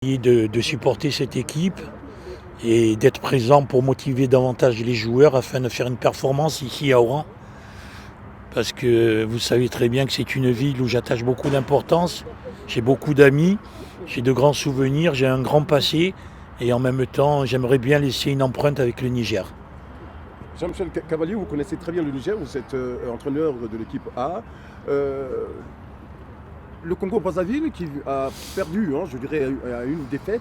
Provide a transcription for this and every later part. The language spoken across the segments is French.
De supporter cette équipe et d'être présent pour motiver davantage les joueurs afin de faire une performance ici à Oran. Parce que vous savez très bien que c'est une ville où j'attache beaucoup d'importance. J'ai beaucoup d'amis, j'ai de grands souvenirs, j'ai un grand passé et en même temps j'aimerais bien laisser une empreinte avec le Niger. Jean-Michel Cavalier, vous connaissez très bien le Niger, vous êtes entraîneur de l'équipe A. Le Congo-Brazzaville qui a perdu, je dirais, à une défaite.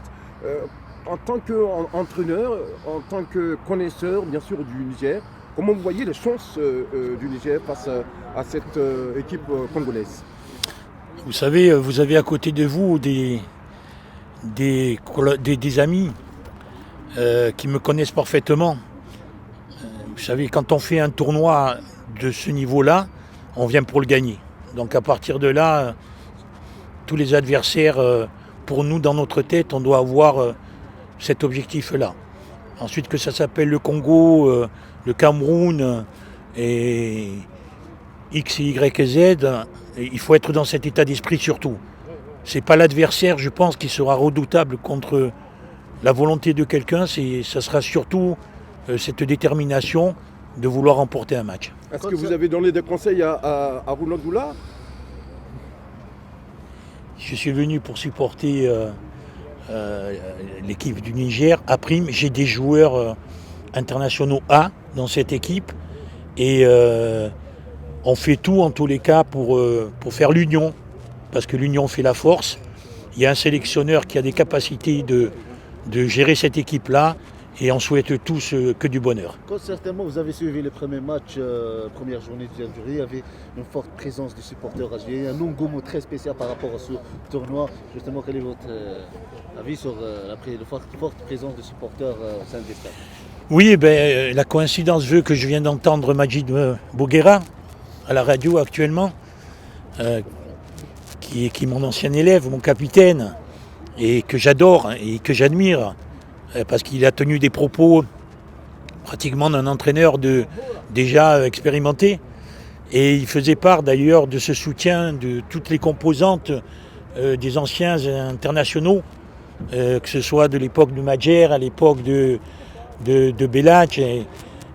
En tant qu'entraîneur, en tant que connaisseur, bien sûr, du Niger, comment vous voyez les chances du Niger face à cette équipe congolaise? Vous savez, vous avez à côté de vous des amis qui me connaissent parfaitement. Vous savez, quand on fait un tournoi de ce niveau-là, on vient pour le gagner. Donc à partir de là, tous les adversaires, pour nous, dans notre tête, on doit avoir cet objectif-là. Ensuite, que ça s'appelle le Congo, le Cameroun et X, Y et Z, il faut être dans cet état d'esprit surtout. C'est pas l'adversaire, je pense, qui sera redoutable contre la volonté de quelqu'un, ça sera surtout cette détermination de vouloir remporter un match. Est-ce que vous avez donné des conseils à Rouno Doula? Je suis venu pour supporter l'équipe du Niger à prime. J'ai des joueurs internationaux A dans cette équipe et on fait tout en tous les cas pour faire l'union, parce que l'union fait la force. Il y a un sélectionneur qui a des capacités de gérer cette équipe-là et on souhaite tous que du bonheur. Certainement, vous avez suivi les premiers matchs, première journée d'Algérie. Il y avait une forte présence des supporters algériens, un engouement très spécial par rapport à ce tournoi. Justement, quel est votre avis sur la forte présence des supporters au sein des stades? Oui, la coïncidence veut que je viens d'entendre Majid Bouguera à la radio actuellement, qui est mon ancien élève, mon capitaine, et que j'adore et que j'admire. Parce qu'il a tenu des propos pratiquement d'un entraîneur déjà expérimenté. Et il faisait part d'ailleurs de ce soutien de toutes les composantes des anciens internationaux, que ce soit de l'époque de Madjer, à l'époque de Belach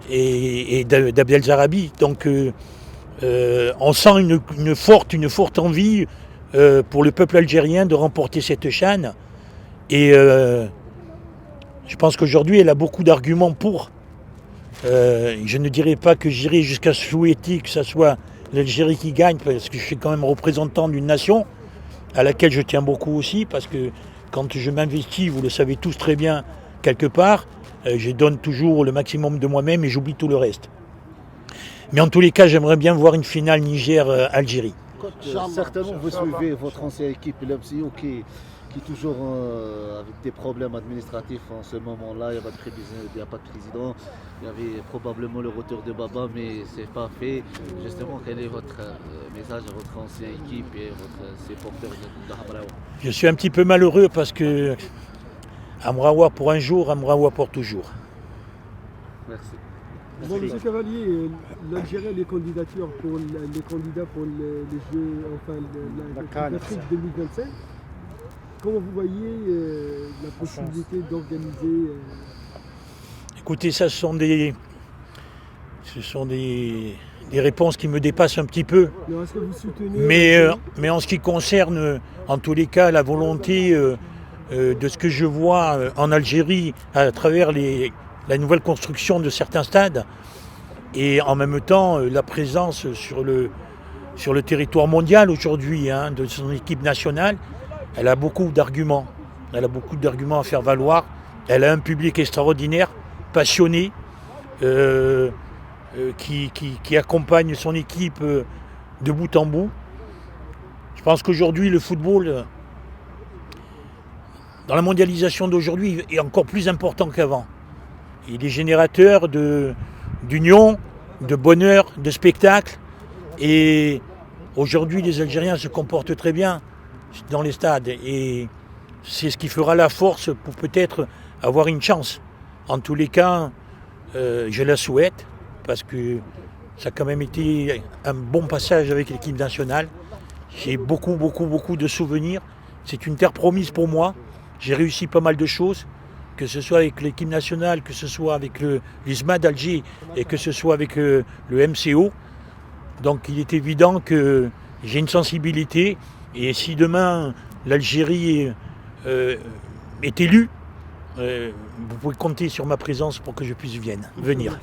et d'Abdel Zarabi. Donc on sent une forte envie pour le peuple algérien de remporter cette CHAN. Et je pense qu'aujourd'hui, elle a beaucoup d'arguments pour. Je ne dirais pas que j'irai jusqu'à souhaiter que ce soit l'Algérie qui gagne, parce que je suis quand même représentant d'une nation à laquelle je tiens beaucoup aussi, parce que quand je m'investis, vous le savez tous très bien, quelque part, je donne toujours le maximum de moi-même et j'oublie tout le reste. Mais en tous les cas, j'aimerais bien voir une finale Niger-Algérie. Certainement, vous suivez votre ancienne équipe, l'MCO, qui est toujours avec des problèmes administratifs en ce moment-là. Il n'y a pas de président. Il y avait probablement le retour de Baba, mais ce n'est pas fait. Justement, quel est votre message à votre ancienne équipe et votre supporter de Hamraoua? Je suis un petit peu malheureux parce que Hamraoua pour un jour, Hamraoua pour toujours. Merci. Bon, M. Cavalier, l'Algérie a les candidatures pour les candidats pour les Jeux, enfin l'Afrique 2025. Comment vous voyez la possibilité d'organiser Écoutez, ça ce sont des réponses qui me dépassent un petit peu. Alors, est-ce que vous soutenez mais en ce qui concerne, en tous les cas, la volonté de ce que je vois en Algérie à travers la nouvelle construction de certains stades et en même temps la présence sur le territoire mondial aujourd'hui de son équipe nationale, elle a beaucoup d'arguments. Elle a beaucoup d'arguments à faire valoir. Elle a un public extraordinaire, passionné, qui accompagne son équipe de bout en bout. Je pense qu'aujourd'hui, le football, dans la mondialisation d'aujourd'hui, est encore plus important qu'avant. Il est générateur d'union, de bonheur, de spectacle. Et aujourd'hui, les Algériens se comportent très bien dans les stades. Et c'est ce qui fera la force pour peut-être avoir une chance. En tous les cas, je la souhaite, parce que ça a quand même été un bon passage avec l'équipe nationale. J'ai beaucoup de souvenirs. C'est une terre promise pour moi. j'ai réussi pas mal de choses, que ce soit avec l'équipe nationale, que ce soit avec l'ISMA d'Alger et que ce soit avec le MCO. Donc il est évident que j'ai une sensibilité et si demain l'Algérie est élue, vous pouvez compter sur ma présence pour que je puisse venir.